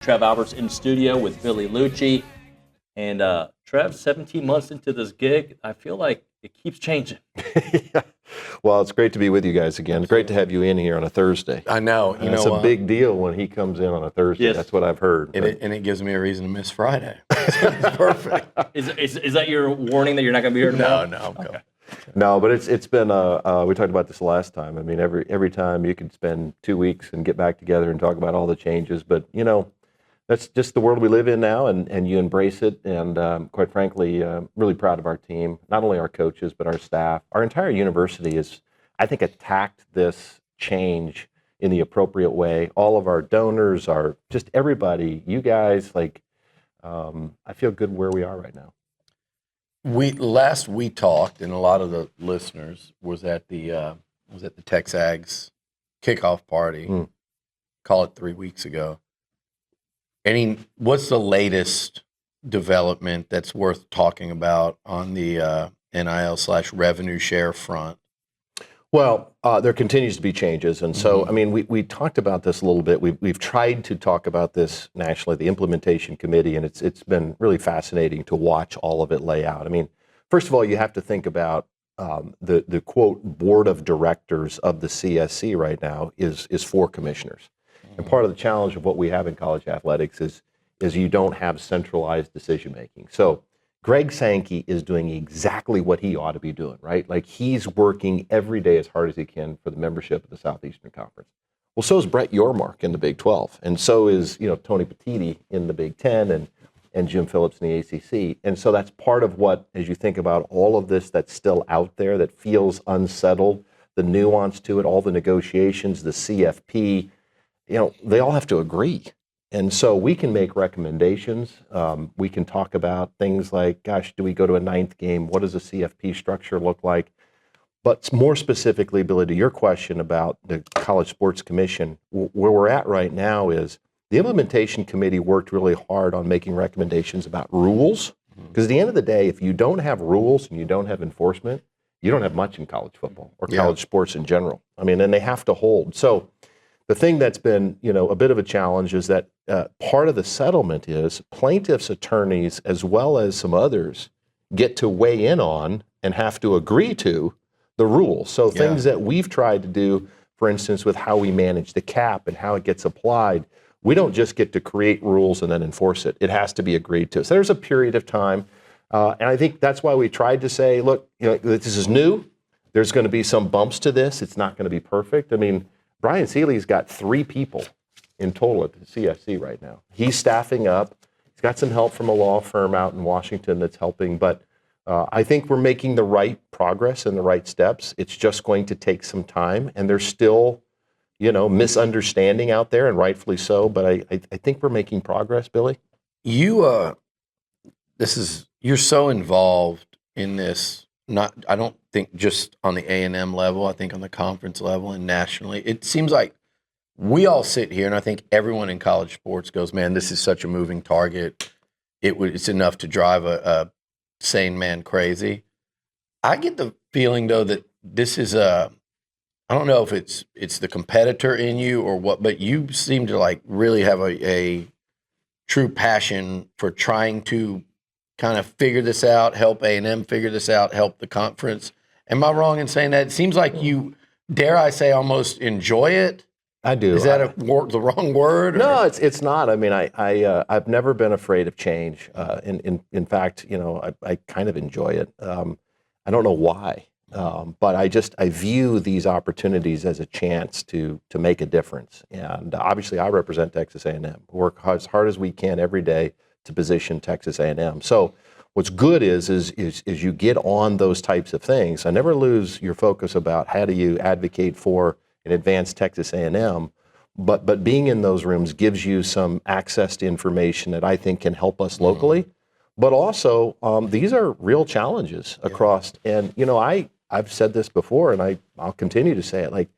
Trev Alberts in studio with Billy Lucci. And Trev, 17 months into this gig, I feel like it keeps changing. Yeah. Well, it's great to be with you guys again. Great to have you in here on a Thursday. I know. It's a big deal when he comes in on a Thursday. Yes. That's what I've heard. And it gives me a reason to miss Friday. It's perfect. Is that your warning that you're not going to be here tomorrow? No. Okay. No, but it's been, we talked about this last time. I mean, every time you could spend 2 weeks and get back together and talk about all the changes. But, that's just the world we live in now, and you embrace it. And quite frankly, really proud of our team, not only our coaches, but our staff. Our entire university is, I think, attacked this change in the appropriate way. All of our donors, just everybody, you guys, I feel good where we are right now. Last we talked, and a lot of the listeners was at the TexAgs kickoff party. Call it 3 weeks ago. What's the latest development that's worth talking about on the NIL/revenue share front? Well, there continues to be changes, and so I mean, we talked about this a little bit. We've tried to talk about this nationally, the implementation committee, and it's been really fascinating to watch all of it lay out. I mean, first of all, you have to think about the quote board of directors of the CSC right now is 4 commissioners. And part of the challenge of what we have in college athletics is you don't have centralized decision making. So Greg Sankey is doing exactly what he ought to be doing, right? Like, he's working every day as hard as he can for the membership of the Southeastern Conference. Well, so is Brett Yormark in the Big 12, and so is Tony Petitti in the Big 10, and Jim Phillips in the ACC. And so that's part of what, as you think about all of this that's still out there that feels unsettled, the nuance to it, all the negotiations, the CFP, they all have to agree. And so we can make recommendations. We can talk about things like, gosh, do we go to a 9th game? What does a CFP structure look like? But more specifically, Billy, to your question about the College Sports Commission, where we're at right now is the implementation committee worked really hard on making recommendations about rules. Because at the end of the day, if you don't have rules and you don't have enforcement, you don't have much in college football or college sports in general. I mean, and they have to hold. So the thing that's been, a bit of a challenge is that part of the settlement is plaintiffs' attorneys, as well as some others, get to weigh in on and have to agree to the rules. So things that we've tried to do, for instance, with how we manage the cap and how it gets applied, we don't just get to create rules and then enforce it. It has to be agreed to. So there's a period of time. And I think that's why we tried to say, look, this is new. There's going to be some bumps to this. It's not going to be perfect. I mean, Brian Seeley's got 3 people in total at the CSC right now. He's staffing up. He's got some help from a law firm out in Washington that's helping. But I think we're making the right progress and the right steps. It's just going to take some time. And there's still, misunderstanding out there, and rightfully so. But I think we're making progress, Billy. You're so involved in this. I don't think just on the A&M level. I think on the conference level and nationally. It seems like we all sit here, and I think everyone in college sports goes, man, this is such a moving target. It's enough to drive a sane man crazy. I get the feeling, though, that this is I don't know if it's the competitor in you or what, but you seem to really have a true passion for trying to kind of figure this out, help A&M figure this out, help the conference. Am I wrong in saying that? It seems like you, dare I say, almost enjoy it. I do. Is that the wrong word? No, it's not. I mean, I've never been afraid of change. In fact, I kind of enjoy it. I don't know why, but I view these opportunities as a chance to make a difference. And obviously, I represent Texas A&M. We work as hard as we can every day to position Texas A&M. So what's good is you get on those types of things. I never lose your focus about how do you advocate for and advance Texas A&M, but being in those rooms gives you some access to information that I think can help us locally. But also, these are real challenges across. And I've said this before, and I'll continue to say it.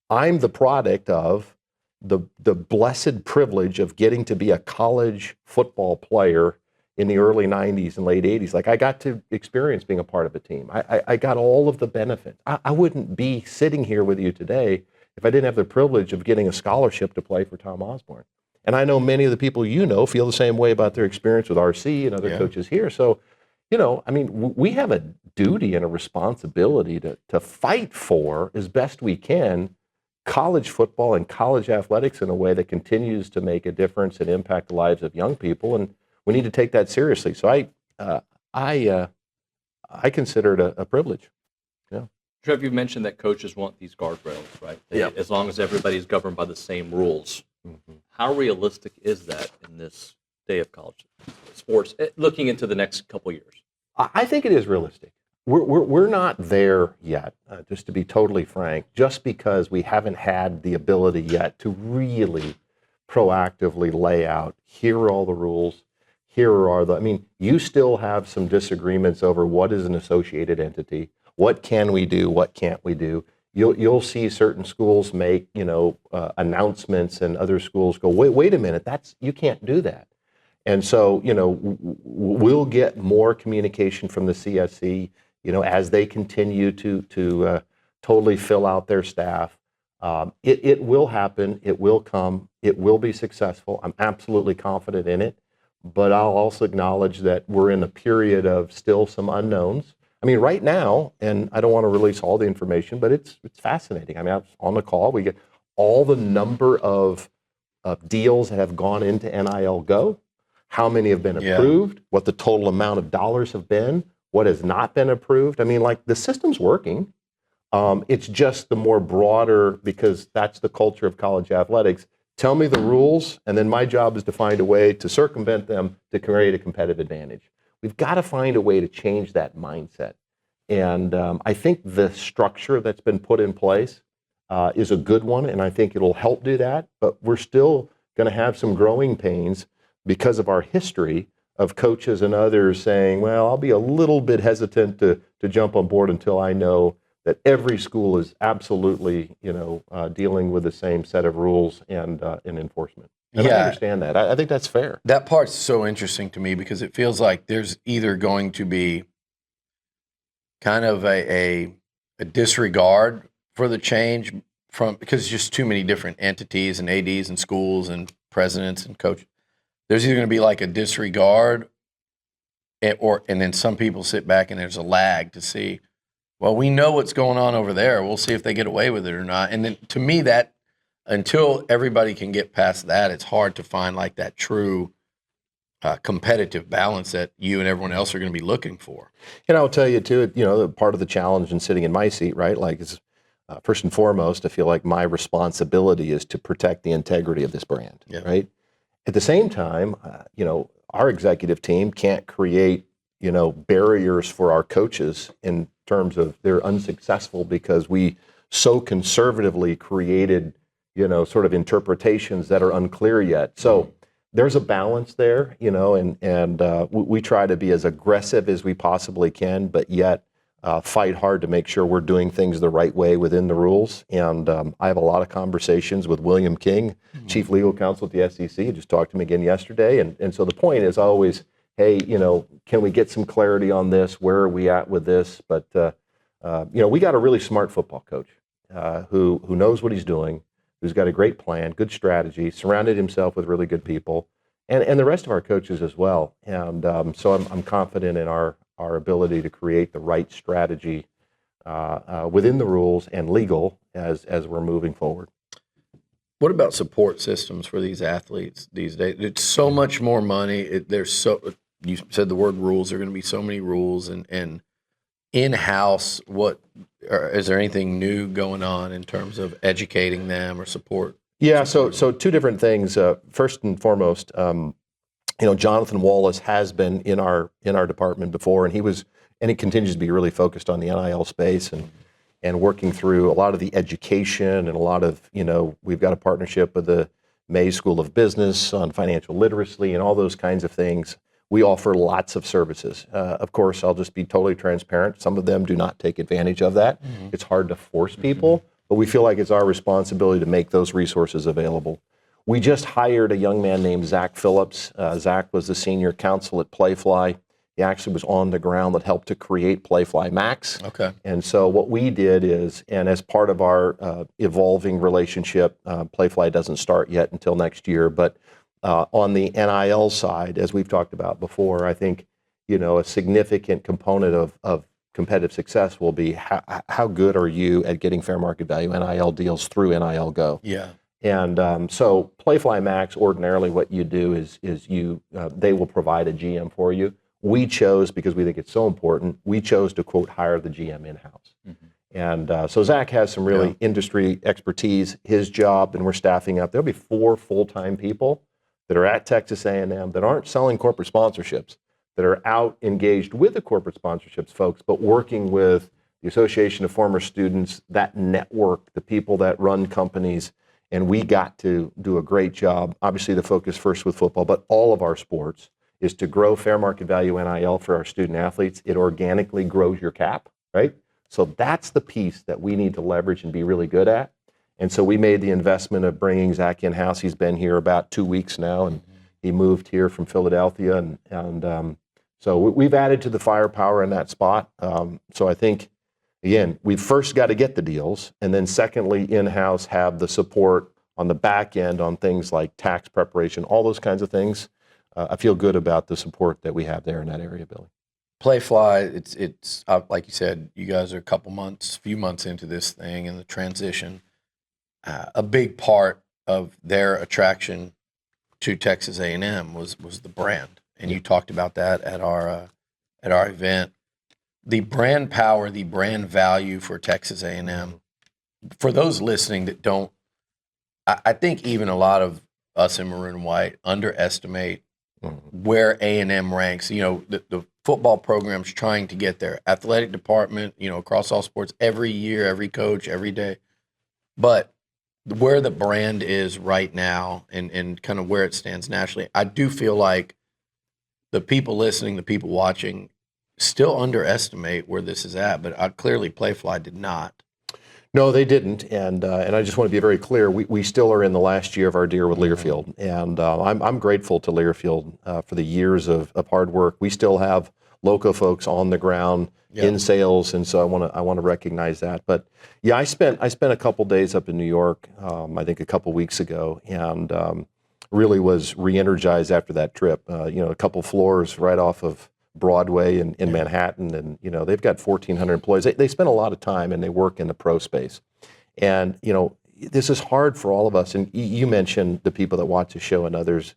I'm the product of the blessed privilege of getting to be a college football player in the early 90s and late 80s. I got to experience being a part of a team. I got all of the benefits. I wouldn't be sitting here with you today if I didn't have the privilege of getting a scholarship to play for Tom Osborne. And I know many of the people feel the same way about their experience with RC and other coaches here. So, I mean, we have a duty and a responsibility to fight for, as best we can, college football and college athletics in a way that continues to make a difference and impact the lives of young people. And we need to take that seriously. So I consider it a privilege. Yeah. Trev, you mentioned that coaches want these guardrails, right? Yeah. As long as everybody's governed by the same rules. Mm-hmm. How realistic is that in this day of college sports, looking into the next couple years? I think it is realistic. We're not there yet, just to be totally frank, just because we haven't had the ability yet to really proactively lay out, here are all the rules, you still have some disagreements over what is an associated entity, what can we do, what can't we do. You'll see certain schools make, announcements, and other schools go, wait a minute, you can't do that. And so, we'll get more communication from the CSC, as they continue to totally fill out their staff. It will happen. It will come. It will be successful. I'm absolutely confident in it. But I'll also acknowledge that we're in a period of still some unknowns. I mean, right now, and I don't want to release all the information, but it's fascinating. I mean, I was on the call. We get all the number of deals that have gone into NIL Go, how many have been approved, what the total amount of dollars have been, what has not been approved. I mean, like, the system's working. It's just the more broader, because that's the culture of college athletics. Tell me the rules, and then my job is to find a way to circumvent them to create a competitive advantage. We've got to find a way to change that mindset. And I think the structure that's been put in place is a good one, and I think it'll help do that. But we're still going to have some growing pains because of our history of coaches and others saying, well, I'll be a little bit hesitant to jump on board until I know that every school is absolutely, dealing with the same set of rules and enforcement. And I understand that. I think that's fair. That part's so interesting to me because it feels like there's either going to be kind of a disregard for the change because just too many different entities and ADs and schools and presidents and coaches. There's either going to be like a disregard and then some people sit back and there's a lag to see, well, we know what's going on over there. We'll see if they get away with it or not. And then to me, that until everybody can get past that, it's hard to find like that true competitive balance that you and everyone else are going to be looking for. And I'll tell you too, part of the challenge in sitting in my seat, right? Like, is first and foremost, I feel like my responsibility is to protect the integrity of this brand, right? At the same time, our executive team can't create, barriers for our coaches in terms of they're unsuccessful because we so conservatively created, sort of interpretations that are unclear yet. So there's a balance there, and we try to be as aggressive as we possibly can, but yet fight hard to make sure we're doing things the right way within the rules. And I have a lot of conversations with William King, Chief Legal Counsel at the SEC. I just talked to him again yesterday. And so the point is always, hey, can we get some clarity on this? Where are we at with this? But, we got a really smart football coach who knows what he's doing, who's got a great plan, good strategy, surrounded himself with really good people, and the rest of our coaches as well. And so I'm confident in our ability to create the right strategy within the rules and legal as we're moving forward. What about support systems for these athletes these days? It's so much more money. You said the word rules. There are going to be so many rules and in-house. Is there anything new going on in terms of educating them or support? Yeah. So two different things. First and foremost, Jonathan Wallace has been in our department before, and he continues to be really focused on the NIL space and working through a lot of the education and a lot of, we've got a partnership with the May School of Business on financial literacy and all those kinds of things. We offer lots of services. Of course, I'll just be totally transparent. Some of them do not take advantage of that. Mm-hmm. It's hard to force people, but we feel like it's our responsibility to make those resources available. We just hired a young man named Zach Phillips. Zach was the senior counsel at Playfly. He actually was on the ground that helped to create Playfly Max. Okay. And so what we did is, and as part of our evolving relationship, Playfly doesn't start yet until next year, but On the NIL side, as we've talked about before, I think, a significant component of competitive success will be how good are you at getting fair market value NIL deals through NIL Go. Yeah. And so Playfly Max, ordinarily what you do is they will provide a GM for you. We chose, because we think it's so important, we chose to, quote, hire the GM in-house. And so Zach has some really industry expertise, his job, and we're staffing up. There'll be 4 full-time people that are at Texas A&M that aren't selling corporate sponsorships, that are out engaged with the corporate sponsorships folks, but working with the Association of Former Students, that network, the people that run companies, and we got to do a great job. Obviously, the focus first with football, but all of our sports is to grow fair market value NIL for our student athletes. It organically grows your cap, right? So that's the piece that we need to leverage and be really good at. And so we made the investment of bringing Zach in-house. He's been here about 2 weeks now, and he moved here from Philadelphia. And so we've added to the firepower in that spot. So I think, again, we've first got to get the deals, and then secondly, in-house have the support on the back end on things like tax preparation, all those kinds of things. I feel good about the support that we have there in that area, Billy. Playfly, it's like you said, you guys are a few months into this thing and the transition. A big part of their attraction to Texas A&M was the brand, and you talked about that at our event. The brand power, the brand value for Texas A&M. For those listening that don't, I think even a lot of us in maroon and white underestimate where A&M ranks. The football program's trying to get there. Athletic department, across all sports, every year, every coach, every day. But where the brand is right now and kind of where it stands nationally, I do feel like the people listening, the people watching, still underestimate where this is at. But clearly Playfly did not. No, they didn't, and I just want to be very clear. We still are in the last year of our deal with Learfield, and I'm grateful to Learfield for the years of hard work. We still have local folks on the ground in sales, and so I want to recognize that. But yeah, I spent a couple days up in New York, I think a couple weeks ago, and really was re-energized after that trip. A couple floors right off of Broadway in Manhattan, and they've got 1,400 employees. They spend a lot of time and they work in the pro space, and this is hard for all of us. And you mentioned the people that watch the show and others.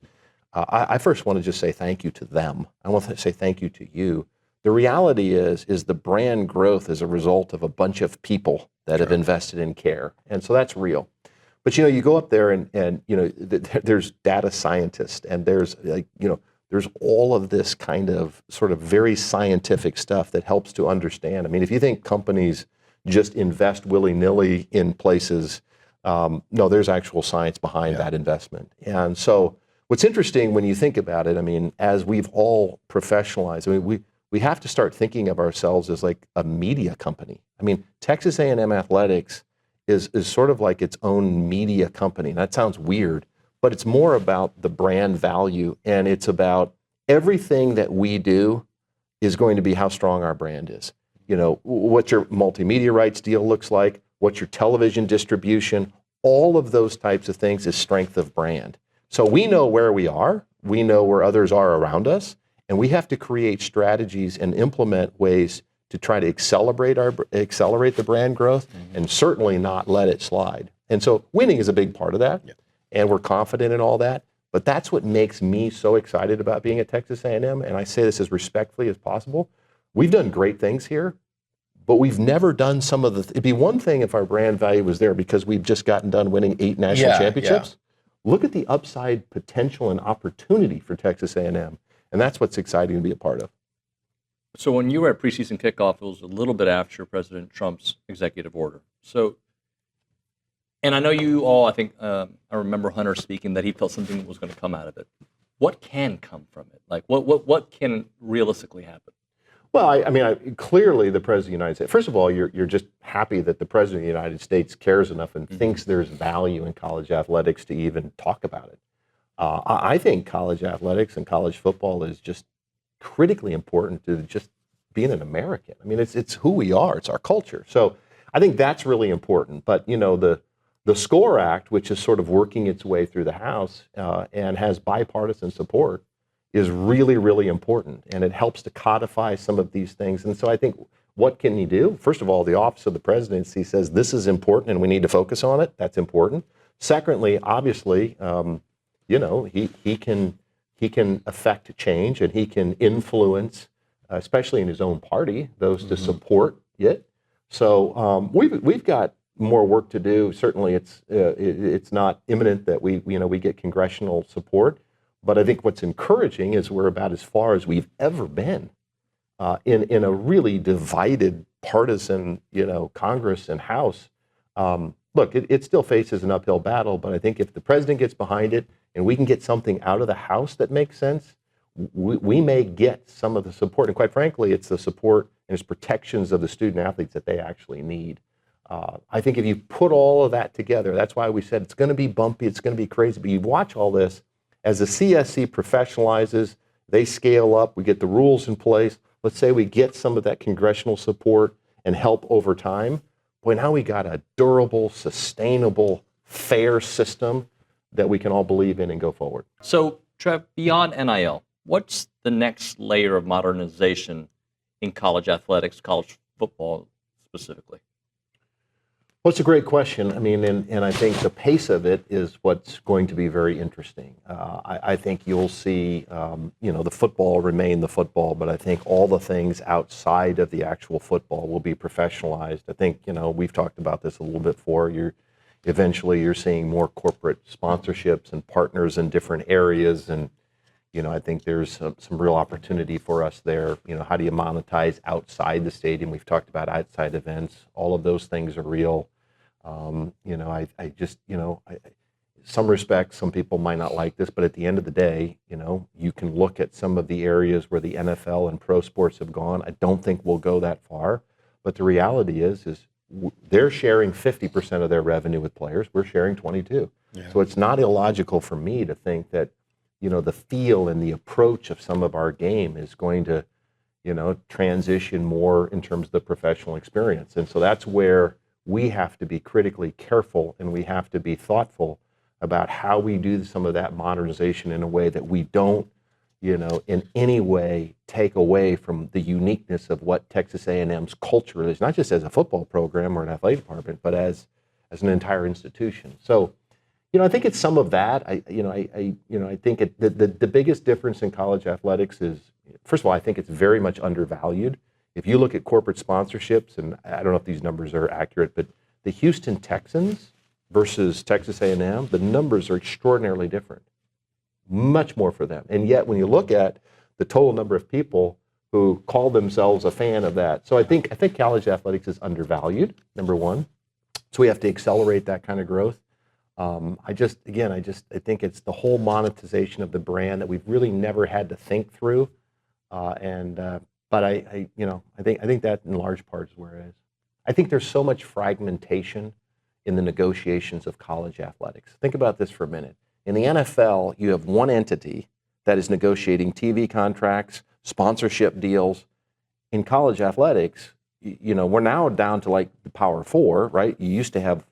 I first want to just say thank you to them. I want to say thank you to you. The reality is the brand growth is a result of a bunch of people that have invested in care, and so that's real. But you go up there and there's data scientists, and there's there's all of this kind of sort of very scientific stuff that helps to understand. I mean, if you think companies just invest willy-nilly in places, no, there's actual science behind that investment. And so what's interesting when you think about it, I mean, as we've all professionalized, I mean, we have to start thinking of ourselves as like a media company. I mean, Texas A&M Athletics is sort of like its own media company. And that sounds weird, but it's more about the brand value, and it's about everything that we do is going to be how strong our brand is. What your multimedia rights deal looks like, what your television distribution, all of those types of things is strength of brand. So we know where we are, we know where others are around us, and we have to create strategies and implement ways to try to accelerate the brand growth, and certainly not let it slide. And so winning is a big part of that. And we're confident in all that. But that's what makes me so excited about being at Texas A&M. And I say this as respectfully as possible. We've done great things here, but we've never done some of the. It'd be one thing if our brand value was there because we've just gotten done winning 8 national championships. Look at the upside potential and opportunity for Texas A&M. And that's what's exciting to be a part of. So when you were at preseason kickoff, it was a little bit after President Trump's executive order. And I know you all, I think, I remember Hunter speaking that he felt something was going to come out of it. What can come from it? Like, what can realistically happen? Well, I mean, clearly the President of the United States, first of all, you're just happy that the President of the United States cares enough and thinks there's value in college athletics to even talk about it. I think college athletics and college football is just critically important to just being an American. I mean, it's who we are. It's our culture. So I think that's really important. But, The SCORE Act, which is sort of working its way through the House and has bipartisan support, is really, really important. And it helps to codify some of these things. And so I think, what can you do? First of all, the Office of the Presidency says this is important and we need to focus on it. That's important. Secondly, obviously, he can affect change and he can influence, especially in his own party, those to support it. So we've got more work to do. Certainly, it's not imminent that we get congressional support, but I think what's encouraging is we're about as far as we've ever been in a really divided partisan, Congress and House. Look, it still faces an uphill battle, but I think if the president gets behind it and we can get something out of the House that makes sense, we may get some of the support. And quite frankly, it's the support and it's protections of the student athletes that they actually need. I think if you put all of that together, that's why we said it's going to be bumpy, it's going to be crazy, but you watch all this, as the CSC professionalizes, they scale up, we get the rules in place, let's say we get some of that congressional support and help over time, boy, now we got a durable, sustainable, fair system that we can all believe in and go forward. So, Trev, beyond NIL, what's the next layer of modernization in college athletics, college football specifically? Well, it's a great question. I mean, and I think the pace of it is what's going to be very interesting. I think you'll see, the football remain the football, but I think all the things outside of the actual football will be professionalized. I think, we've talked about this a little bit before. Eventually you're seeing more corporate sponsorships and partners in different areas, and I think there's some real opportunity for us there. How do you monetize outside the stadium? We've talked about outside events. All of those things are real. Some respects, some people might not like this, but at the end of the day, you can look at some of the areas where the NFL and pro sports have gone. I don't think we'll go that far, but the reality is they're sharing 50% of their revenue with players. We're sharing 22. Yeah. So it's not illogical for me to think that, the feel and the approach of some of our game is going to, transition more in terms of the professional experience. And so that's where we have to be critically careful and we have to be thoughtful about how we do some of that modernization in a way that we don't, in any way take away from the uniqueness of what Texas A&M's culture is, not just as a football program or an athletic department, but as an entire institution. So, I think it's some of that. I think the biggest difference in college athletics is, first of all, I think it's very much undervalued. If you look at corporate sponsorships, and I don't know if these numbers are accurate, but the Houston Texans versus Texas A&M, the numbers are extraordinarily different. Much more for them. And yet when you look at the total number of people who call themselves a fan of that. So I think college athletics is undervalued, number one. So we have to accelerate that kind of growth. I think it's the whole monetization of the brand that we've really never had to think through. But I think that in large part is where it is. I think there's so much fragmentation in the negotiations of college athletics. Think about this for a minute. In the NFL, you have one entity that is negotiating TV contracts, sponsorship deals. In college athletics, we're now down to like the Power Four, right? You used to have,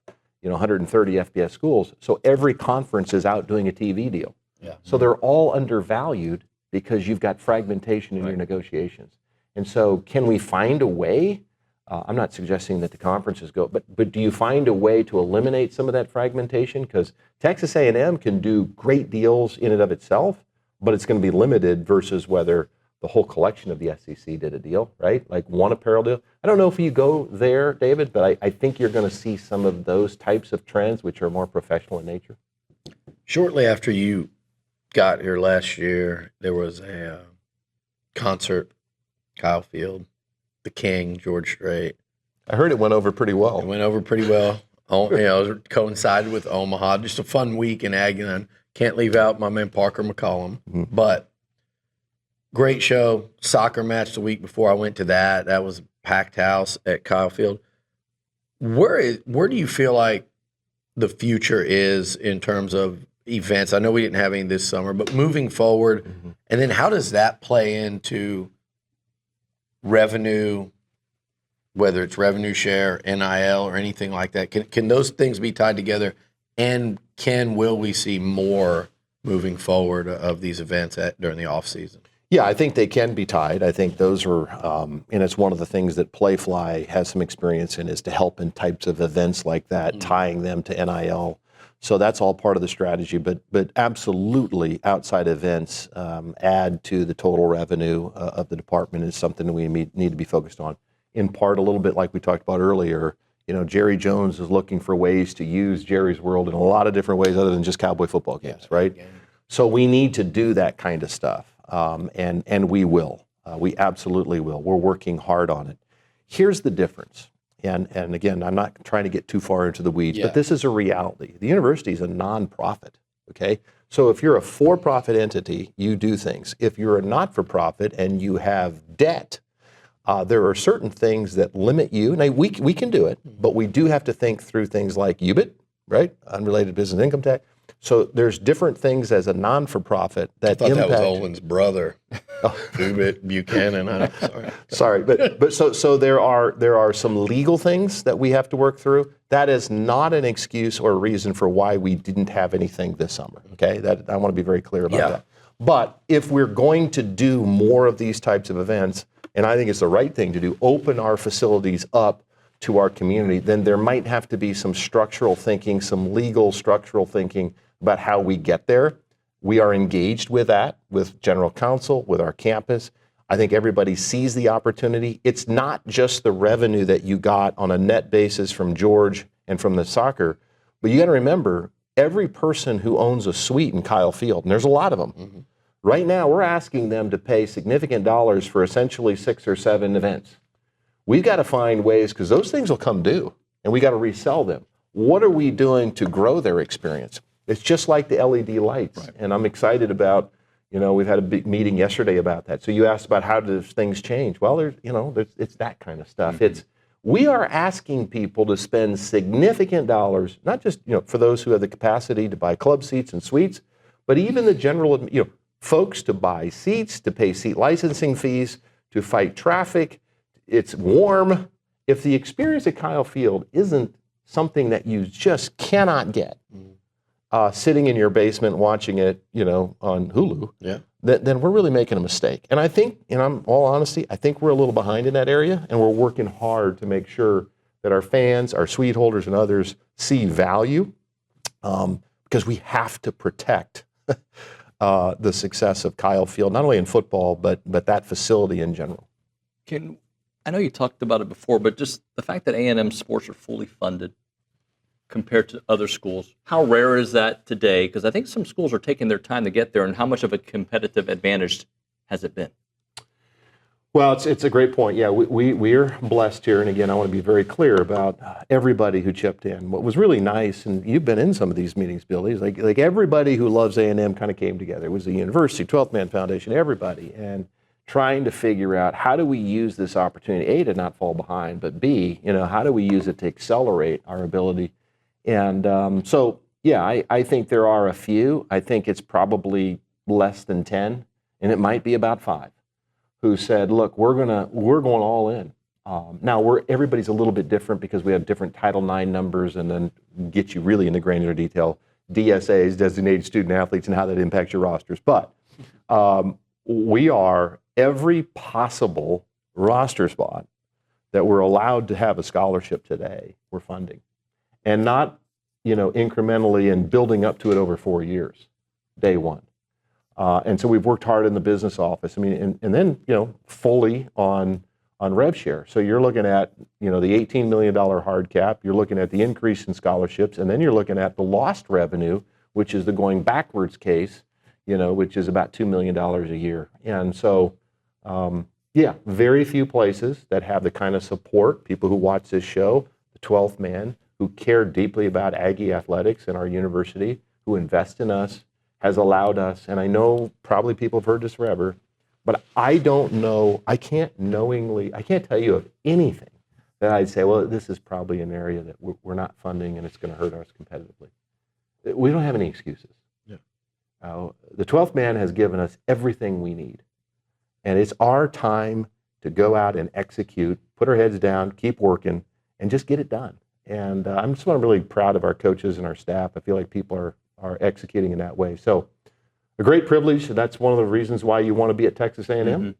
130 FBS schools. So every conference is out doing a TV deal. Yeah. So they're all undervalued because you've got fragmentation in your negotiations. And so can we find a way? I'm not suggesting that the conferences go, but do you find a way to eliminate some of that fragmentation? Because Texas A&M can do great deals in and of itself, but it's going to be limited versus whether the whole collection of the SEC did a deal, right? Like one apparel deal. I don't know if you go there, David, but I think you're going to see some of those types of trends which are more professional in nature. Shortly after you got here last year, there was a concert, Kyle Field, the King, George Strait. I heard it went over pretty well. It went over pretty well. It coincided with Omaha. Just a fun week in Aggie. And can't leave out my man Parker McCollum. Mm-hmm. But great show. Soccer match the week before I went to that. That was a packed house at Kyle Field. Where do you feel like the future is in terms of events? I know we didn't have any this summer, but moving forward, and then how does that play into revenue, whether it's revenue share, NIL, or anything like that? Can those things be tied together? And will we see more moving forward of these events during the off season? Yeah, I think they can be tied. I think those are, and it's one of the things that Playfly has some experience in, is to help in types of events like that, tying them to NIL. So that's all part of the strategy. But absolutely, outside events add to the total revenue of the department is something that we need to be focused on. In part, a little bit like we talked about earlier. Jerry Jones is looking for ways to use Jerry's World in a lot of different ways other than just cowboy football games, right? So we need to do that kind of stuff. And we will. We absolutely will. We're working hard on it. Here's the difference. And again, I'm not trying to get too far into the weeds, but this is a reality. The university is a nonprofit, okay? So if you're a for-profit entity, you do things. If you're a not-for-profit and you have debt, there are certain things that limit you. Now, we can do it, but we do have to think through things like UBIT, right? Unrelated business income tax. So there's different things as a non-for-profit that I thought impact. that was Owen's brother, UBIT Buchanan. Sorry, but so there are some legal things that we have to work through. That is not an excuse or a reason for why we didn't have anything this summer. Okay, that I want to be very clear about that. But if we're going to do more of these types of events, and I think it's the right thing to do, open our facilities up to our community, then there might have to be some structural thinking, some legal structural thinking about how we get there. We are engaged with that, with general counsel, with our campus. I think everybody sees the opportunity. It's not just the revenue that you got on a net basis from George and from the soccer, but you got to remember, every person who owns a suite in Kyle Field, and there's a lot of them, right now we're asking them to pay significant dollars for essentially 6 or 7 events. We've got to find ways, because those things will come due, and we got to resell them. What are we doing to grow their experience? It's just like the LED lights, right. And I'm excited about, we've had a big meeting yesterday about that. So you asked about how does things change? Well, it's that kind of stuff. We are asking people to spend significant dollars, not just, for those who have the capacity to buy club seats and suites, but even the general, folks to buy seats, to pay seat licensing fees, to fight traffic. It's warm. If the experience at Kyle Field isn't something that you just cannot get, sitting in your basement watching it, on Hulu, then we're really making a mistake. And I think, in all honesty, I think we're a little behind in that area, and we're working hard to make sure that our fans, our suite holders, and others see value, because we have to protect the success of Kyle Field, not only in football, but that facility in general. I know you talked about it before, but just the fact that A&M sports are fully funded compared to other schools, how rare is that today? Because I think some schools are taking their time to get there, and how much of a competitive advantage has it been? Well, it's a great point. Yeah, we're blessed here, and again, I want to be very clear about everybody who chipped in. What was really nice, and you've been in some of these meetings, Billy, is like everybody who loves A&M kind of came together. It was the university, 12th Man Foundation, everybody, and trying to figure out how do we use this opportunity, A, to not fall behind, but B, how do we use it to accelerate our ability? And I think there are a few. I think it's probably less than 10, and it might be about 5, who said, look, we're going all in. Now, everybody's a little bit different because we have different Title IX numbers, and then get you really into granular detail, DSAs, designated student athletes, and how that impacts your rosters. But we are every possible roster spot that we're allowed to have a scholarship today, we're funding. And not, incrementally and building up to it over 4 years, day one. And so we've worked hard in the business office. I mean, and then, fully on rev share. So you're looking at, the $18 million hard cap, you're looking at the increase in scholarships, and then you're looking at the lost revenue, which is the going backwards case, which is about $2 million a year. And so, very few places that have the kind of support, people who watch this show, the 12th Man, who care deeply about Aggie Athletics and our university, who invest in us, has allowed us, and I know probably people have heard this forever, but I don't know, I can't tell you of anything that I'd say, well, this is probably an area that we're not funding and it's going to hurt us competitively. We don't have any excuses. Yeah. The 12th Man has given us everything we need. And it's our time to go out and execute, put our heads down, keep working, and just get it done. And I'm just really proud of our coaches and our staff. I feel like people are executing in that way. So a great privilege. That's one of the reasons why you want to be at Texas A&M.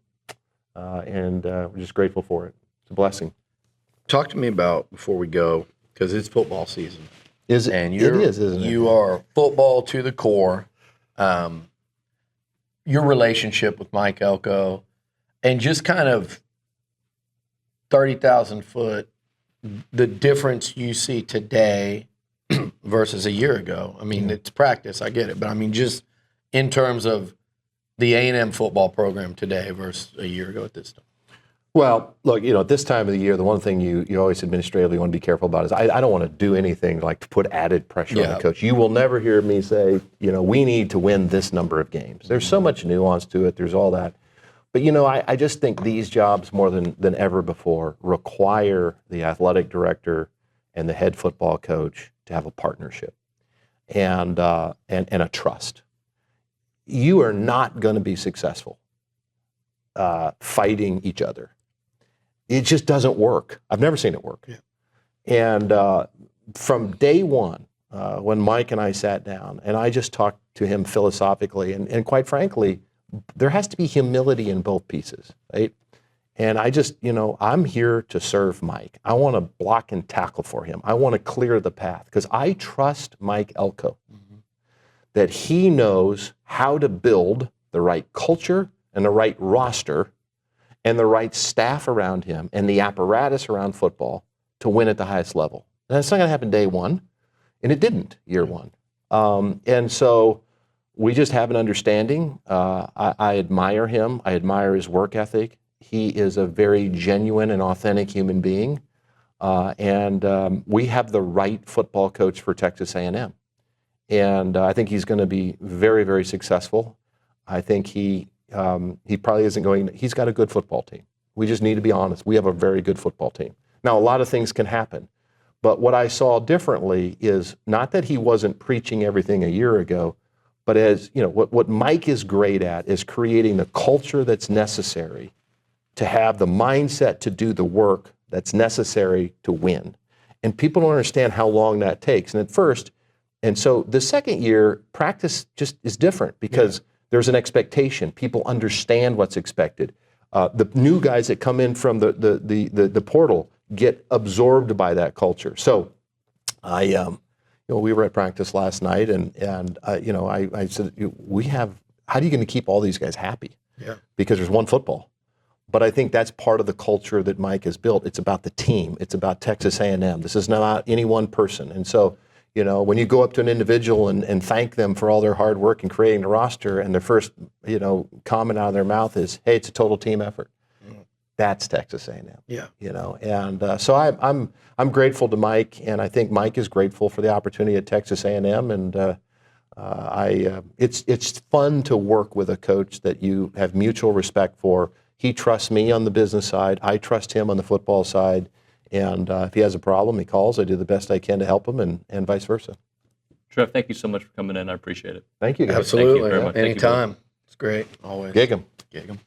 And we're just grateful for it. It's a blessing. Talk to me about, before we go, because it's football season. Is it? And It is, isn't it? You are football to the core. Your relationship with Mike Elko, and just kind of 30,000 foot, the difference you see today versus a year ago. I mean, it's practice, I get it, but I mean, just in terms of the A&M football program today versus a year ago at this time. Well, look, at this time of the year, the one thing you always administratively want to be careful about is I don't want to do anything like to put added pressure on the coach. You will never hear me say, we need to win this number of games. There's so much nuance to it. There's all that. But, I just think these jobs more than ever before require the athletic director and the head football coach to have a partnership and a trust. You are not going to be successful fighting each other. It just doesn't work. I've never seen it work. Yeah. And from day one, when Mike and I sat down, and I just talked to him philosophically, and quite frankly, there has to be humility in both pieces, right? And I just, I'm here to serve Mike. I want to block and tackle for him. I want to clear the path because I trust Mike Elko, that he knows how to build the right culture and the right roster and the right staff around him and the apparatus around football to win at the highest level. And that's not going to happen day one, and it didn't year one. And so we just have an understanding. I admire him. I admire his work ethic. He is a very genuine and authentic human being. And we have the right football coach for Texas A&M. And I think he's going to be very, very successful. I think he probably isn't going to, he's got a good football team. We just need to be honest. We have a very good football team. Now, a lot of things can happen. But what I saw differently is not that he wasn't preaching everything a year ago, but as, what Mike is great at is creating the culture that's necessary to have the mindset to do the work that's necessary to win. And people don't understand how long that takes. And at first, and so the second year, practice just is different because there's an expectation. People understand what's expected. The new guys that come in from the portal get absorbed by that culture. So we were at practice last night, and I said, how are you going to keep all these guys happy? Yeah. Because there's one football. But I think that's part of the culture that Mike has built. It's about the team. It's about Texas A&M. This is not any one person. And so, when you go up to an individual and thank them for all their hard work in creating the roster, and their first, comment out of their mouth is, "Hey, it's a total team effort." That's Texas A&M. Yeah. And so I'm grateful to Mike, and I think Mike is grateful for the opportunity at Texas A&M. And it's fun to work with a coach that you have mutual respect for. He trusts me on the business side. I trust him on the football side. And if he has a problem, he calls. I do the best I can to help him, and vice versa. Trev, thank you so much for coming in. I appreciate it. Thank you, guys. Absolutely. Thank you very much. Anytime. It's great. Always. Gig 'em. Gig 'em.